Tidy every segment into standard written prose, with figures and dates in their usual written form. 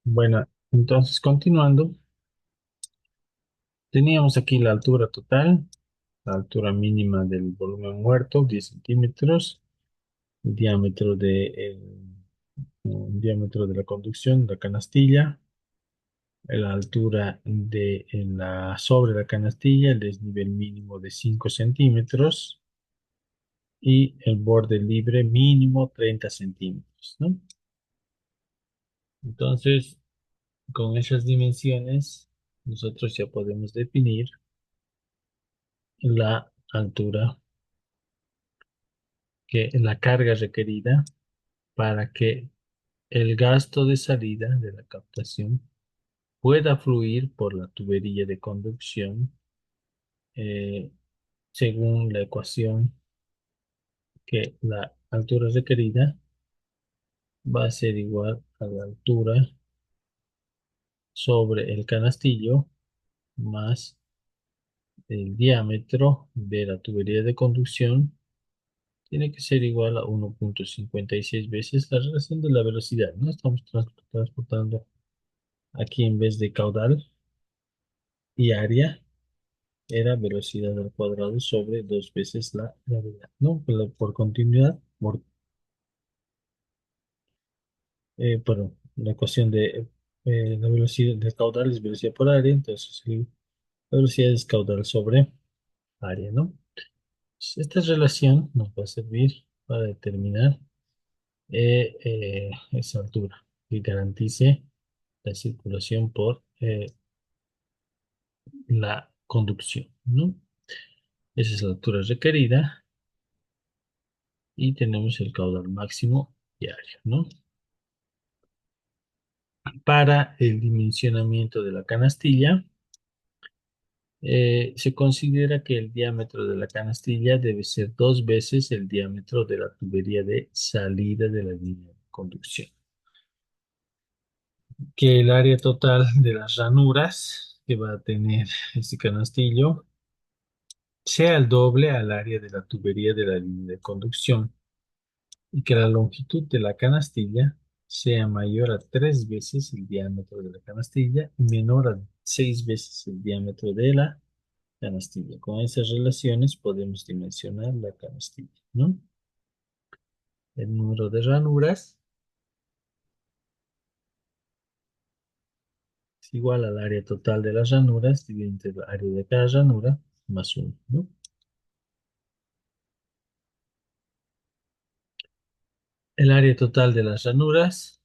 Bueno, entonces continuando, teníamos aquí la altura total, la altura mínima del volumen muerto, 10 centímetros, el diámetro diámetro de la conducción, la canastilla, la altura sobre la canastilla, el desnivel mínimo de 5 centímetros y el borde libre mínimo 30 centímetros, ¿no? Entonces, con esas dimensiones, nosotros ya podemos definir la altura la carga requerida para que el gasto de salida de la captación pueda fluir por la tubería de conducción eh, según la ecuación que la altura requerida va a ser igual a la altura sobre el canastillo más el diámetro de la tubería de conducción tiene que ser igual a 1,56 veces la relación de la velocidad, ¿no? Estamos transportando aquí en vez de caudal y área era velocidad al cuadrado sobre dos veces la gravedad, ¿no? Por continuidad, perdón, la ecuación de la velocidad de caudal es velocidad por área, entonces la velocidad es caudal sobre área, ¿no? Esta relación nos va a servir para determinar esa altura que garantice la circulación por la conducción, ¿no? Esa es la altura requerida y tenemos el caudal máximo diario, ¿no? Para el dimensionamiento de la canastilla, se considera que el diámetro de la canastilla debe ser dos veces el diámetro de la tubería de salida de la línea de conducción. Que el área total de las ranuras que va a tener este canastillo sea el doble al área de la tubería de la línea de conducción y que la longitud de la canastilla sea mayor a tres veces el diámetro de la canastilla y menor a seis veces el diámetro de la canastilla. Con esas relaciones podemos dimensionar la canastilla, ¿no? El número de ranuras es igual al área total de las ranuras dividido entre el área de cada ranura más uno, ¿no? El área total de las ranuras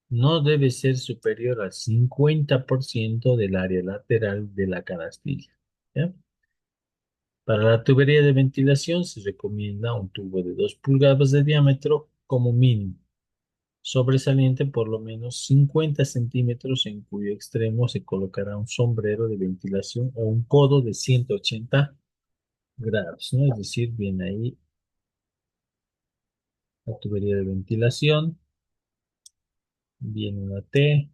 no debe ser superior al 50% del área lateral de la canastilla, ¿ya? Para la tubería de ventilación se recomienda un tubo de 2 pulgadas de diámetro como mínimo, sobresaliente por lo menos 50 centímetros en cuyo extremo se colocará un sombrero de ventilación o un codo de 180 grados, ¿no? Es decir, viene ahí la tubería de ventilación, viene una T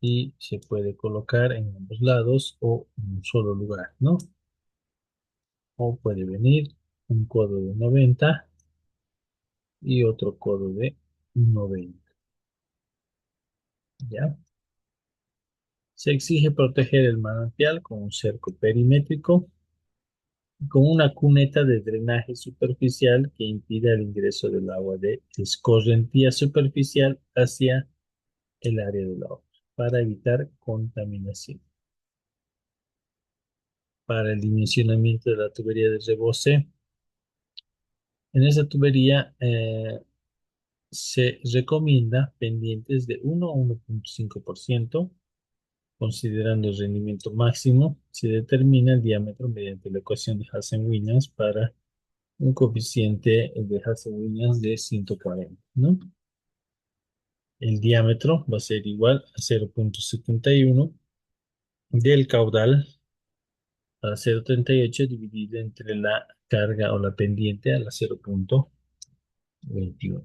y se puede colocar en ambos lados o en un solo lugar, ¿no? O puede venir un codo de 90 y otro codo de 90, ¿ya? Se exige proteger el manantial con un cerco perimétrico y con una cuneta de drenaje superficial que impida el ingreso del agua de escorrentía superficial hacia el área del obra para evitar contaminación. Para el dimensionamiento de la tubería de rebose, en esa tubería se recomienda pendientes de 1 a 1,5%. Considerando el rendimiento máximo, se determina el diámetro mediante la ecuación de Hasse-Williams para un coeficiente de Hasse-Williams de 140, ¿no? El diámetro va a ser igual a 0,71 del caudal a 0,38 dividido entre la carga o la pendiente a la 0,21.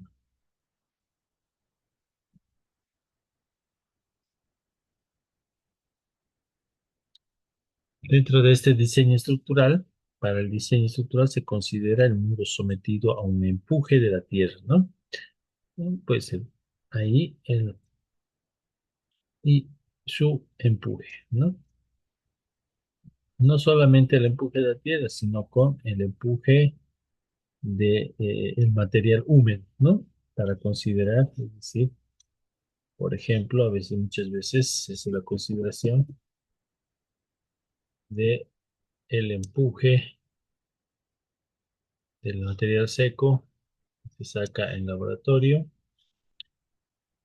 Dentro de este diseño estructural, para el diseño estructural se considera el muro sometido a un empuje de la tierra, ¿no? Puede ser. ahí y su empuje, ¿no? No solamente el empuje de la tierra, sino con el empuje de el material húmedo, ¿no? Para considerar, es decir, por ejemplo, a veces, muchas veces se hace la consideración de el empuje del material seco que se saca en laboratorio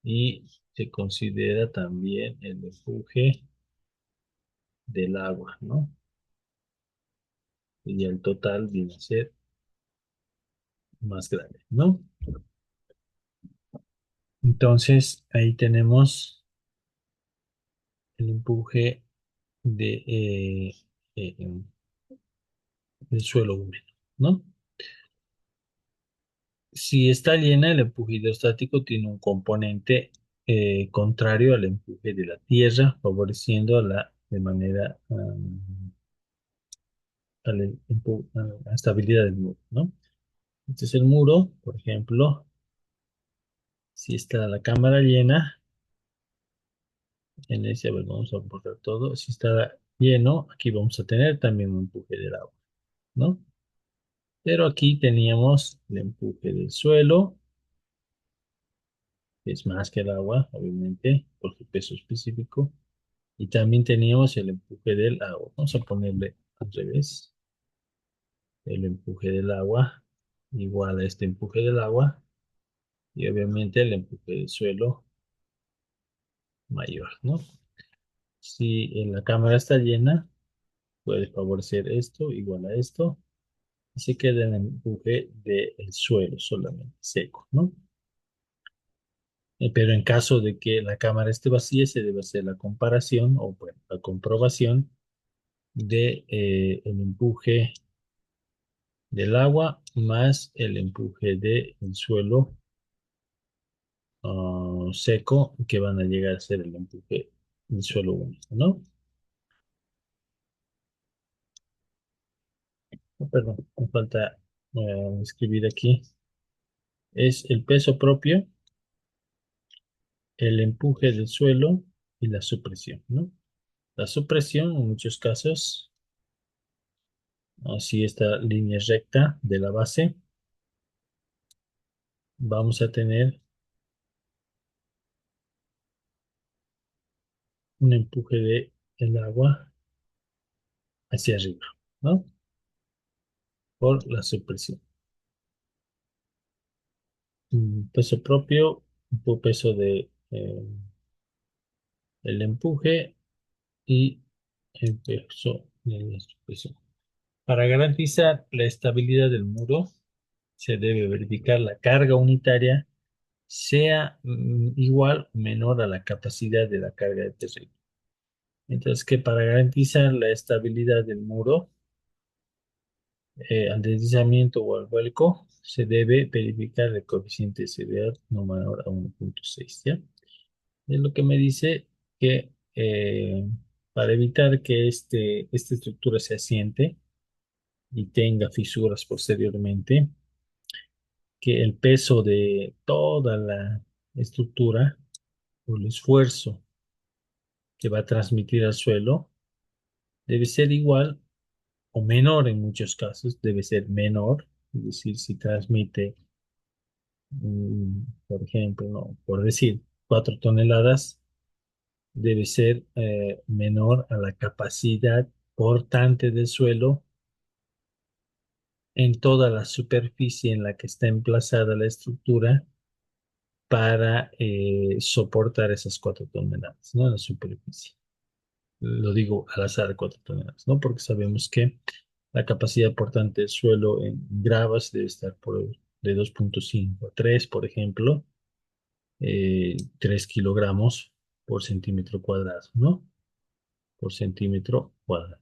y se considera también el empuje del agua, ¿no? Y el total viene a ser más grande, ¿no? Entonces, ahí tenemos el empuje de, eh, del suelo húmedo, ¿no? Si está llena, el empuje hidrostático tiene un componente contrario al empuje de la tierra, favoreciendo de manera a la estabilidad del muro, ¿no? Este es el muro, por ejemplo, si está la cámara llena, en ese, a ver, vamos a borrar todo. Si está lleno, aquí vamos a tener también un empuje del agua, ¿no? Pero aquí teníamos el empuje del suelo, que es más que el agua, obviamente, por su peso específico. Y también teníamos el empuje del agua. Vamos a ponerle al revés. El empuje del agua igual a este empuje del agua. Y obviamente el empuje del suelo mayor, ¿no? Si la cámara está llena, puede favorecer esto igual a esto. Y se queda el empuje del suelo solamente, seco, ¿no? Pero en caso de que la cámara esté vacía, se debe hacer la comparación o bueno, la comprobación de el empuje del agua más el empuje del suelo seco, que van a llegar a ser el empuje del suelo húmedo, ¿no? Oh, perdón, me falta escribir aquí. Es el peso propio, el empuje del suelo y la supresión, ¿no? La supresión, en muchos casos, así esta línea recta de la base, vamos a tener un empuje de el agua hacia arriba, ¿no? Por la supresión. Peso propio, un peso de el empuje y el peso de la supresión. Para garantizar la estabilidad del muro, se debe verificar la carga unitaria sea igual o menor a la capacidad de la carga de terreno. Entonces, que para garantizar la estabilidad del muro, al deslizamiento o al vuelco, se debe verificar el coeficiente de severidad no menor a 1,6, ¿ya? Es lo que me dice que para evitar que esta estructura se asiente y tenga fisuras posteriormente, que el peso de toda la estructura o el esfuerzo que va a transmitir al suelo debe ser igual o menor en muchos casos, debe ser menor, es decir, si transmite, por ejemplo, no, por decir, 4 toneladas, debe ser menor a la capacidad portante del suelo en toda la superficie en la que está emplazada la estructura para soportar esas 4 toneladas, ¿no? En la superficie. Lo digo al azar, 4 toneladas, ¿no? Porque sabemos que la capacidad portante del suelo en gravas debe estar de 2,5 a 3, por ejemplo, 3 kilogramos por centímetro cuadrado, ¿no? Por centímetro cuadrado.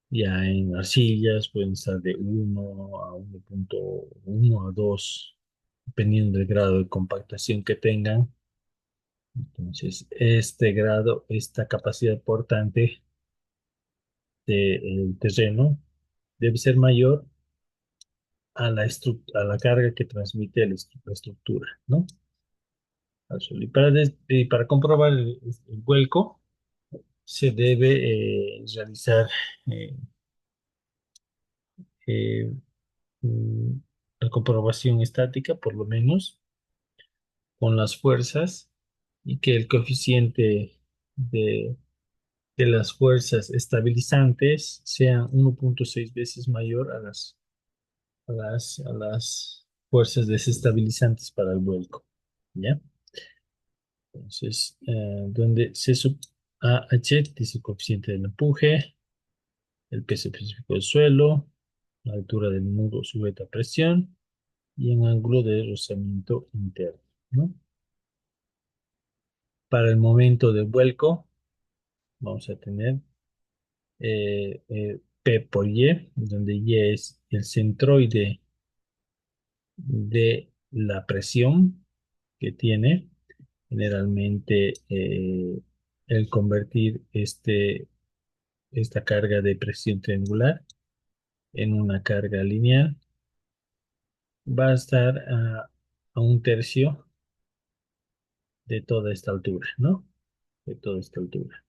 Ya en arcillas pueden estar de 1 a 2, dependiendo del grado de compactación que tengan. Entonces, este grado, esta capacidad portante del terreno debe ser mayor a la carga que transmite la estructura, ¿no? Al suelo. Y para comprobar el vuelco, se debe realizar eh, eh, mm, la comprobación estática, por lo menos, con las fuerzas y que el coeficiente de, de las fuerzas estabilizantes sea 1,6 veces mayor a las fuerzas desestabilizantes para el vuelco. ¿Ya? Entonces, donde C sub AH es el coeficiente del empuje, el peso específico del suelo, la altura del muro sujeta a presión y en ángulo de rozamiento interno, ¿no? Para el momento de vuelco, vamos a tener P por Y, donde Y es el centroide de la presión que tiene. Generalmente, el convertir esta carga de presión triangular en una carga lineal va a estar a un tercio de toda esta altura, ¿no? De toda esta altura.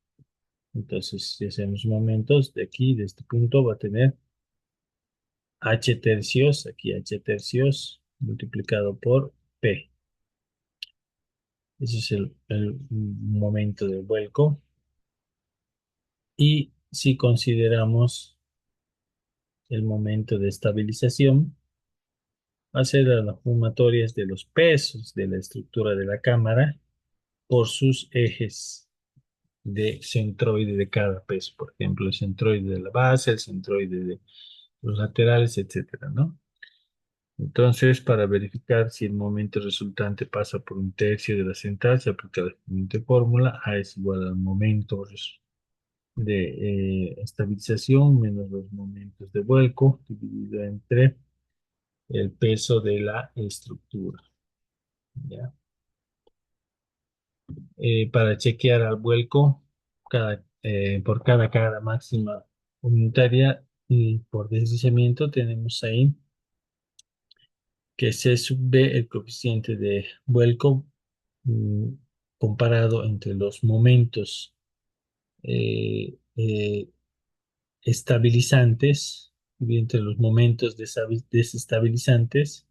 Entonces, si hacemos momentos de aquí, de este punto, va a tener H tercios, aquí H tercios multiplicado por P. Ese es el momento del vuelco. Y si consideramos el momento de estabilización, va a ser las sumatorias de los pesos de la estructura de la cámara por sus ejes de centroide de cada peso. Por ejemplo, el centroide de la base, el centroide de los laterales, etcétera, ¿no? Entonces, para verificar si el momento resultante pasa por un tercio de la central, se aplica la siguiente fórmula: A es igual al momento de estabilización menos los momentos de vuelco dividido entre el peso de la estructura. ¿Ya? Para chequear al vuelco por cada carga máxima unitaria y por deslizamiento, tenemos ahí que C sub B, el coeficiente de vuelco mm, comparado entre los momentos eh, estabilizantes y entre los momentos desestabilizantes,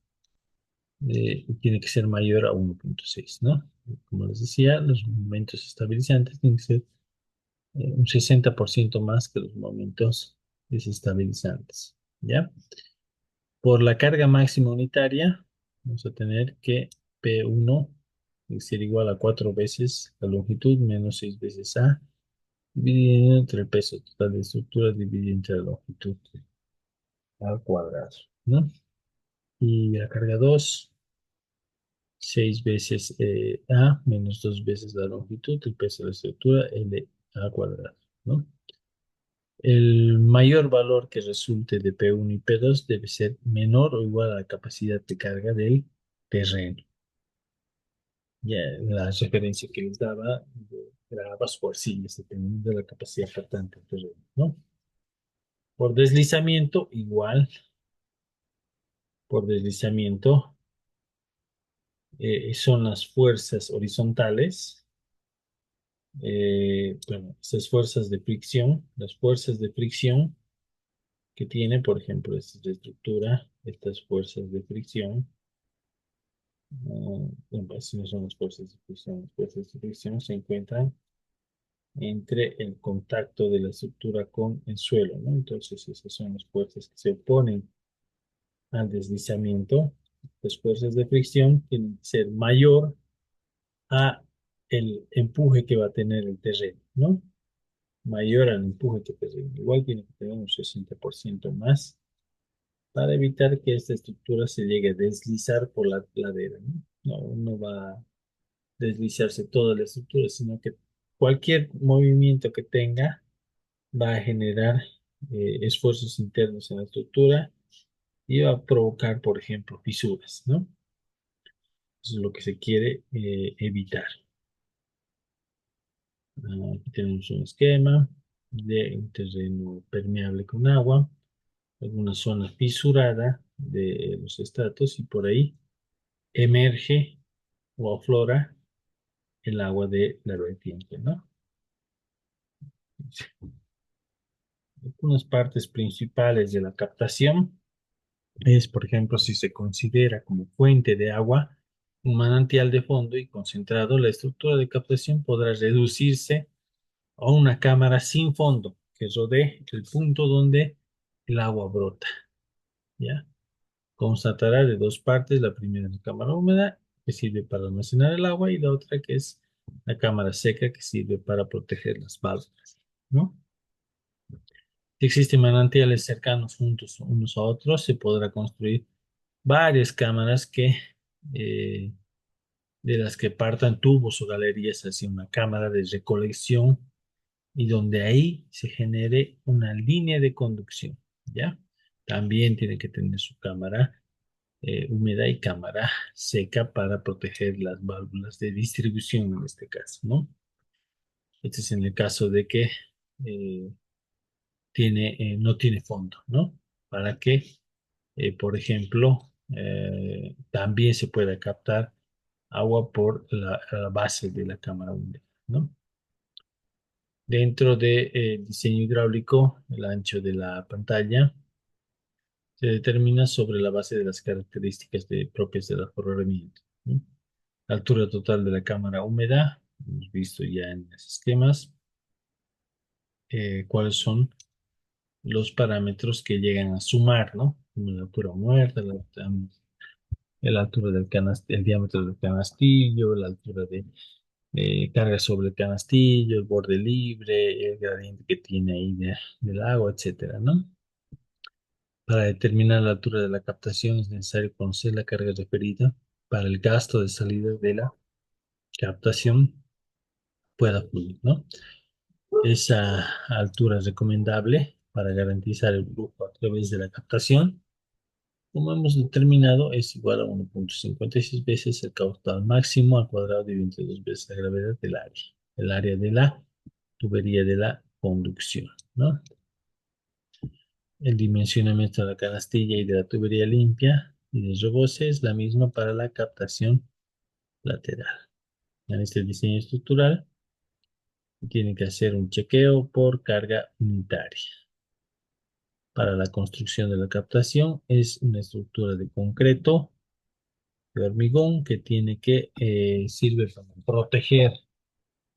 tiene que ser mayor a 1,6, ¿no? Como les decía, los momentos estabilizantes tienen que ser un 60% más que los momentos desestabilizantes, ¿ya? Por la carga máxima unitaria, vamos a tener que P1 tiene que ser igual a 4 veces la longitud menos 6 veces A, dividido entre el peso total de estructura dividido entre la longitud al cuadrado, ¿no? Y la carga 2, 6 veces A menos 2 veces la longitud, el peso de la estructura, L A cuadrado, ¿no? El mayor valor que resulte de P1 y P2 debe ser menor o igual a la capacidad de carga del terreno. Ya la referencia que les daba era ambas fuercillas, dependiendo de la capacidad faltante del terreno, ¿no? Por deslizamiento, igual, por deslizamiento, son las fuerzas horizontales. Bueno, estas fuerzas de fricción, las fuerzas de fricción que tiene, por ejemplo, esta estructura, estas fuerzas de fricción, bueno, pues no son las fuerzas de fricción se encuentran entre el contacto de la estructura con el suelo, ¿no? Entonces, esas son las fuerzas que se oponen al deslizamiento. Las fuerzas de fricción tienen que ser mayor a el empuje que va a tener el terreno, ¿no? Mayor al empuje que terreno. Igual tiene que tener un 60% más para evitar que esta estructura se llegue a deslizar por la ladera, ¿no? No va a deslizarse toda la estructura, sino que cualquier movimiento que tenga va a generar esfuerzos internos en la estructura y va a provocar, por ejemplo, fisuras, ¿no? Eso es lo que se quiere evitar. Aquí tenemos un esquema de un terreno permeable con agua, alguna zona fisurada de los estratos y por ahí emerge o aflora el agua de la vertiente, ¿no? Algunas partes principales de la captación es, por ejemplo, si se considera como fuente de agua un manantial de fondo y concentrado, la estructura de captación podrá reducirse a una cámara sin fondo que rodee el punto donde el agua brota, ¿ya? Constatará de dos partes, la primera es la cámara húmeda, que sirve para almacenar el agua, y la otra que es la cámara seca, que sirve para proteger las válvulas, ¿no? Si existen manantiales cercanos juntos unos a otros, se podrá construir varias cámaras eh, de las que partan tubos o galerías hacia una cámara de recolección y donde ahí se genere una línea de conducción, ¿ya? También tiene que tener su cámara húmeda y cámara seca para proteger las válvulas de distribución en este caso, ¿no? Este es en el caso de que eh, no tiene fondo, ¿no? Para que, por ejemplo, también se pueda captar agua por la base de la cámara húmeda, ¿no? Dentro del diseño hidráulico, el ancho de la pantalla se determina sobre la base de las características propias del afloramiento, ¿no? La altura total de la cámara húmeda, hemos visto ya en los esquemas, cuáles son los parámetros que llegan a sumar, ¿no? Como la altura muerta, la altura el diámetro del canastillo, la altura de carga sobre el canastillo, el borde libre, el gradiente que tiene ahí del agua, etcétera, ¿no? Para determinar la altura de la captación es necesario conocer la carga referida para el gasto de salida de la captación pueda fluir, ¿no? Esa altura es recomendable para garantizar el flujo a través de la captación. Como hemos determinado, es igual a 1,56 veces el caudal máximo al cuadrado de 22 veces la gravedad del área, el área de la tubería de la conducción, ¿no? El dimensionamiento de la canastilla y de la tubería limpia y de rebose es la misma para la captación lateral. En este diseño estructural tiene que hacer un chequeo por carga unitaria. Para la construcción de la captación es una estructura de concreto, de hormigón, que sirve para proteger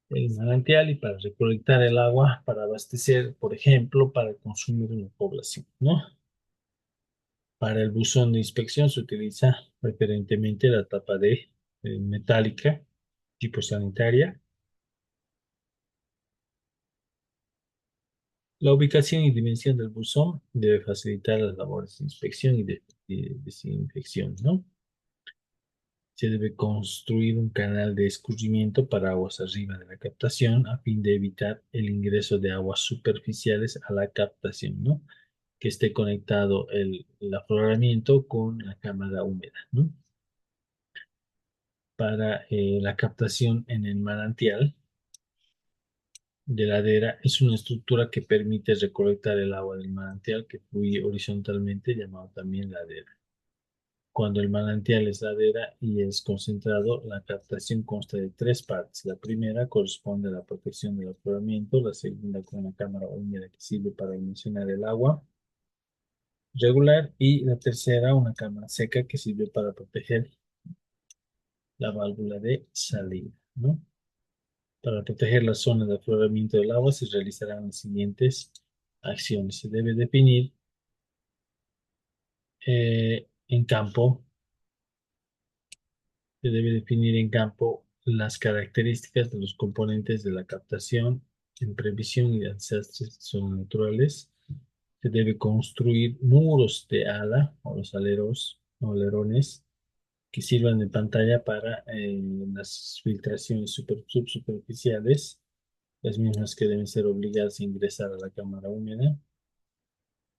el manantial y para recolectar el agua para abastecer, por ejemplo, para consumir en la población, ¿no? Para el buzón de inspección se utiliza preferentemente la tapa de metálica tipo sanitaria. La ubicación y dimensión del buzón debe facilitar las labores de inspección y de desinfección, ¿no? Se debe construir un canal de escurrimiento para aguas arriba de la captación a fin de evitar el ingreso de aguas superficiales a la captación, ¿no? Que esté conectado el afloramiento con la cámara húmeda, ¿no? Para la captación en el manantial de ladera es una estructura que permite recolectar el agua del manantial que fluye horizontalmente, llamado también ladera. Cuando el manantial es ladera y es concentrado, la captación consta de tres partes. La primera corresponde a la protección del afloramiento, la segunda con una cámara húmeda que sirve para almacenar el agua regular y la tercera una cámara seca que sirve para proteger la válvula de salida, ¿no? Para proteger la zona de afloramiento del agua se realizarán las siguientes acciones. En campo, se debe definir en campo las características de los componentes de la captación en previsión y de desastres que son naturales. Se debe construir muros de ala o los aleros o alerones que sirvan de pantalla para las filtraciones subsuperficiales, las mismas que deben ser obligadas a ingresar a la cámara húmeda.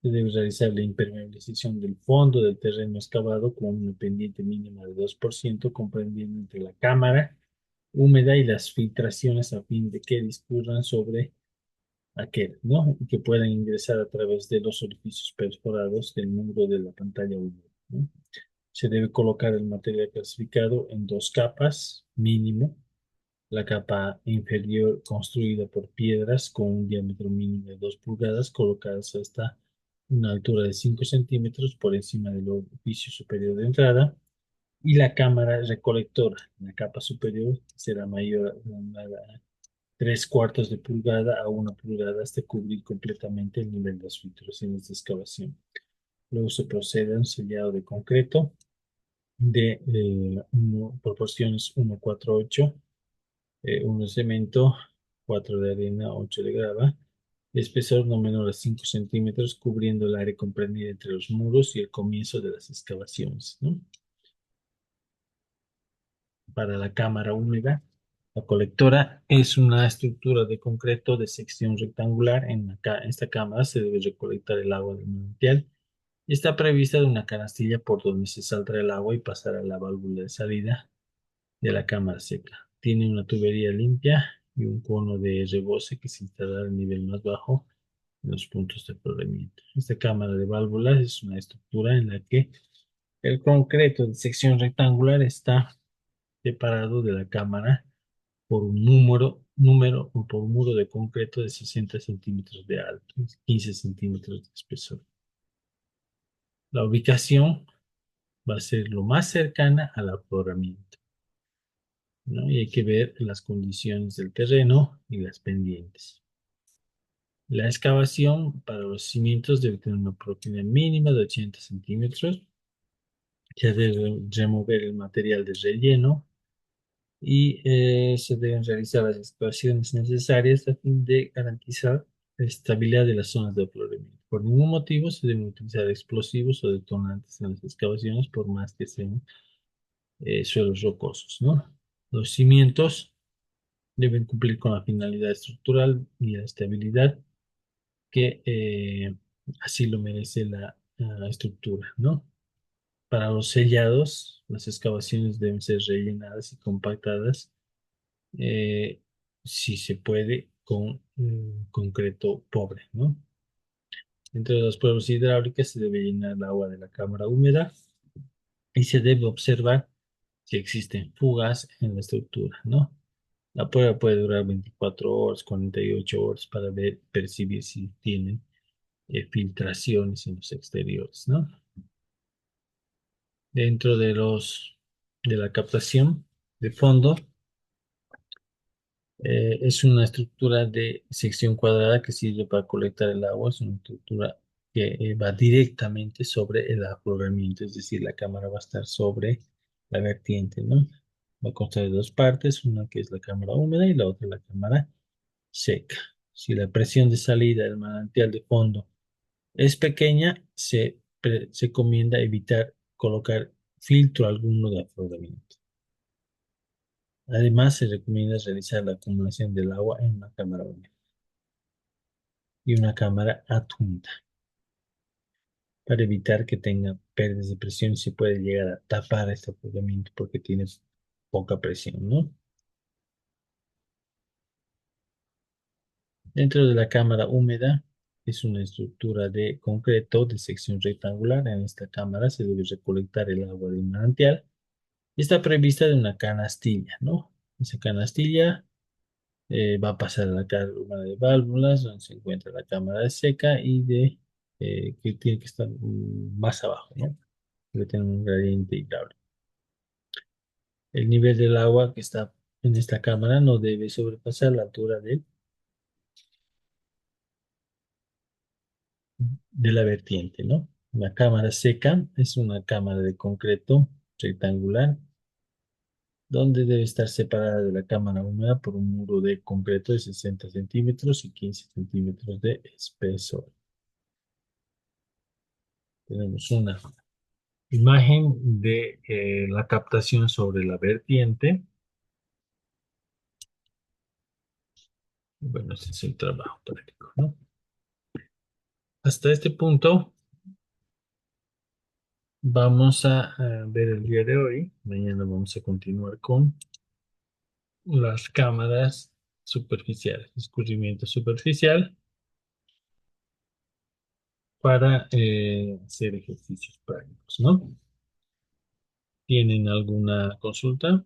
Se debe realizar la impermeabilización del fondo del terreno excavado con una pendiente mínima de 2%, comprendiendo entre la cámara húmeda y las filtraciones a fin de que discurran sobre aquel, ¿no? Y que puedan ingresar a través de los orificios perforados del muro de la pantalla húmeda. ¿no? Se debe colocar el material clasificado en dos capas mínimo. La capa inferior construida por piedras con un diámetro mínimo de 2 pulgadas colocadas hasta una altura de 5 centímetros por encima del orificio superior de entrada y la cámara recolectora. La capa superior será mayor a 3 cuartos de pulgada a 1 pulgada hasta cubrir completamente el nivel de las filtraciones de excavación. Luego se procede a un sellado de concreto de proporciones 1:4:8, 1 de cemento, 4 de arena, 8 de grava, de espesor no menor a 5 centímetros, cubriendo el área comprendida entre los muros y el comienzo de las excavaciones, ¿no? Para la cámara húmeda, la colectora es una estructura de concreto de sección rectangular. Esta cámara se debe recolectar el agua del manantial y está prevista de una canastilla por donde se saldrá el agua y pasará a la válvula de salida de la cámara seca. Tiene una tubería limpia y un cono de rebose que se instalará al nivel más bajo en los puntos de afloramiento. Esta cámara de válvulas es una estructura en la que el concreto de sección rectangular está separado de la cámara por un número o por un muro de concreto de 60 centímetros de alto y 15 centímetros de espesor. La ubicación va a ser lo más cercana al afloramiento, ¿no? Y hay que ver las condiciones del terreno y las pendientes. La excavación para los cimientos debe tener una profundidad mínima de 80 centímetros. Se debe remover el material de relleno y se deben realizar las excavaciones necesarias a fin de garantizar la estabilidad de las zonas de afloramiento. Por ningún motivo se deben utilizar explosivos o detonantes en las excavaciones, por más que sean suelos rocosos, ¿no? Los cimientos deben cumplir con la finalidad estructural y la estabilidad que así lo merece la estructura, ¿no? Para los sellados, las excavaciones deben ser rellenadas y compactadas, eh, si se puede, con concreto pobre, ¿no? Dentro de las pruebas hidráulicas se debe llenar el agua de la cámara húmeda y se debe observar si existen fugas en la estructura, ¿no? La prueba puede durar 24 horas, 48 horas para percibir si tienen filtraciones en los exteriores, ¿no? Dentro de la captación de fondo, es una estructura de sección cuadrada que sirve para colectar el agua. Es una estructura que va directamente sobre el afloramiento, es decir, la cámara va a estar sobre la vertiente, ¿no? Va a constar de dos partes, una que es la cámara húmeda y la otra la cámara seca. Si la presión de salida del manantial de fondo es pequeña, se recomienda evitar colocar filtro alguno de afloramiento. Además, se recomienda realizar la acumulación del agua en una cámara húmeda y una cámara adjunta para evitar que tenga pérdidas de presión. Se puede llegar a tapar este afloramiento porque tiene poca presión, ¿no? Dentro de la cámara húmeda es una estructura de concreto de sección rectangular. En esta cámara se debe recolectar el agua del manantial y está prevista de una canastilla, ¿no? Esa canastilla va a pasar a la cámara de válvulas, donde se encuentra la cámara de seca y que tiene que estar más abajo, ¿no? Debe tener un gradiente hidráulico. El nivel del agua que está en esta cámara no debe sobrepasar la altura de la vertiente, ¿no? La cámara seca es una cámara de concreto rectangular donde debe estar separada de la cámara húmeda por un muro de concreto de 60 centímetros y 15 centímetros de espesor. Tenemos una imagen de la captación sobre la vertiente. Bueno, este es el trabajo práctico, ¿no? Hasta este punto vamos a ver el día de hoy. Mañana vamos a continuar con las cámaras superficiales, escurrimiento superficial para hacer ejercicios prácticos, ¿no? ¿Tienen alguna consulta?